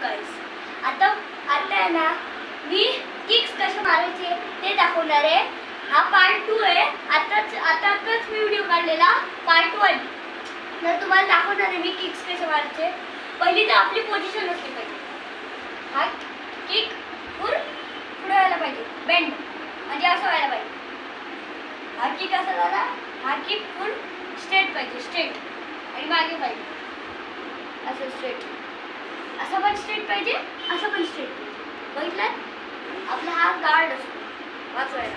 Guys, आता आहे ना मी किक्स कसे मारायचे ते दाखवणार आहे। हा पार्ट 2 आहे। आताच मी व्हिडिओ काढलेला पार्ट 1। तर तुम्हाला दाखवणार आहे मी किक्स कसे मारायचे। पहिली तर आपली पोझिशन असली पाहिजे, हा किक पुढे व्हायला पाहिजे, बेंड म्हणजे असं व्हायला पाहिजे। हा किक असा झाला, हा किक फुल स्ट्रेट पाहिजे, स्ट्रेट आणि मागे पाहिजे असं स्ट्रेट, असं पण स्ट्रेट पाहिजे, असं पण स्ट्रेट पाहिजे। बघितलं, आपला हा गार्ड असतो वाचवायला।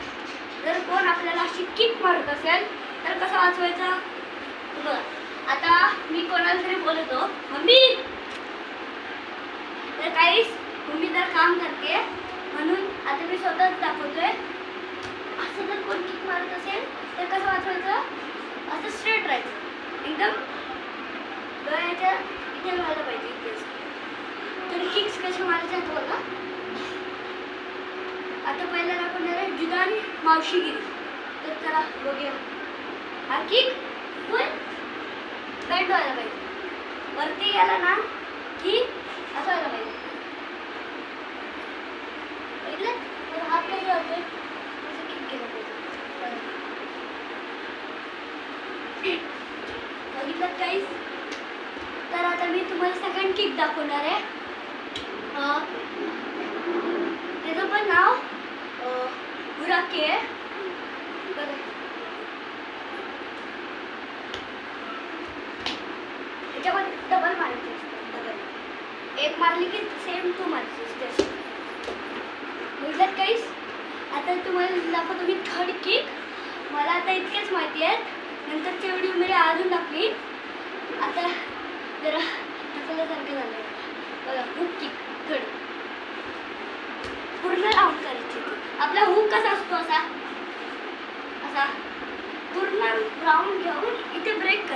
जर कोण आपल्याला अशी किक मारत असेल तर कसं वाचवायचं बघा। आता मी कोणाला तरी बोलतो मम्मी, तर काहीच मम्मी तर काम करते म्हणून आता मी स्वतःच दाखवतोय। असं जर कोण किक मारत असेल तर कसं वाचवायचं, असं स्ट्रेट राहायचं, एकदम डोळ्याच्या इथे व्हायला पाहिजे इथेच। तर किक्स कसे मारायचे बघा। आता पहिला दाखवणार आहे जुदान मावशीगिरी। तर चला बघूया। हा किक फुल बेंड व्हायला पाहिजे, वरती गेला ना की असं व्हायला पाहिजे। बघितलं, तर हात कसा होतोय असं किक केलं पाहिजे। बघितलं गाइस, तर आता मी तुम्हाला सेकंड किक दाखवणार आहे। त्याचं पण नाव बुराकी आहे। बघा, त्याच्यामध्ये डबल मारायचे असते, डबल एक मारली की सेम टू मारायचे असते। बघितलं गाइस, आता तुम्हाला दाखवतो मी थर्ड किक। मला आता इतकेच माहिती आहेत, नंतरच्या व्हिडिओ मध्ये अजून दाखवी। आता जरा दाखवल्यासारखं झालंय बघा। हुक किक थर्ड, पूर्ण राऊंड करायची। आपला हुक कसा असतो, असा असा पूर्ण राऊंड घेऊन इथे ब्रेक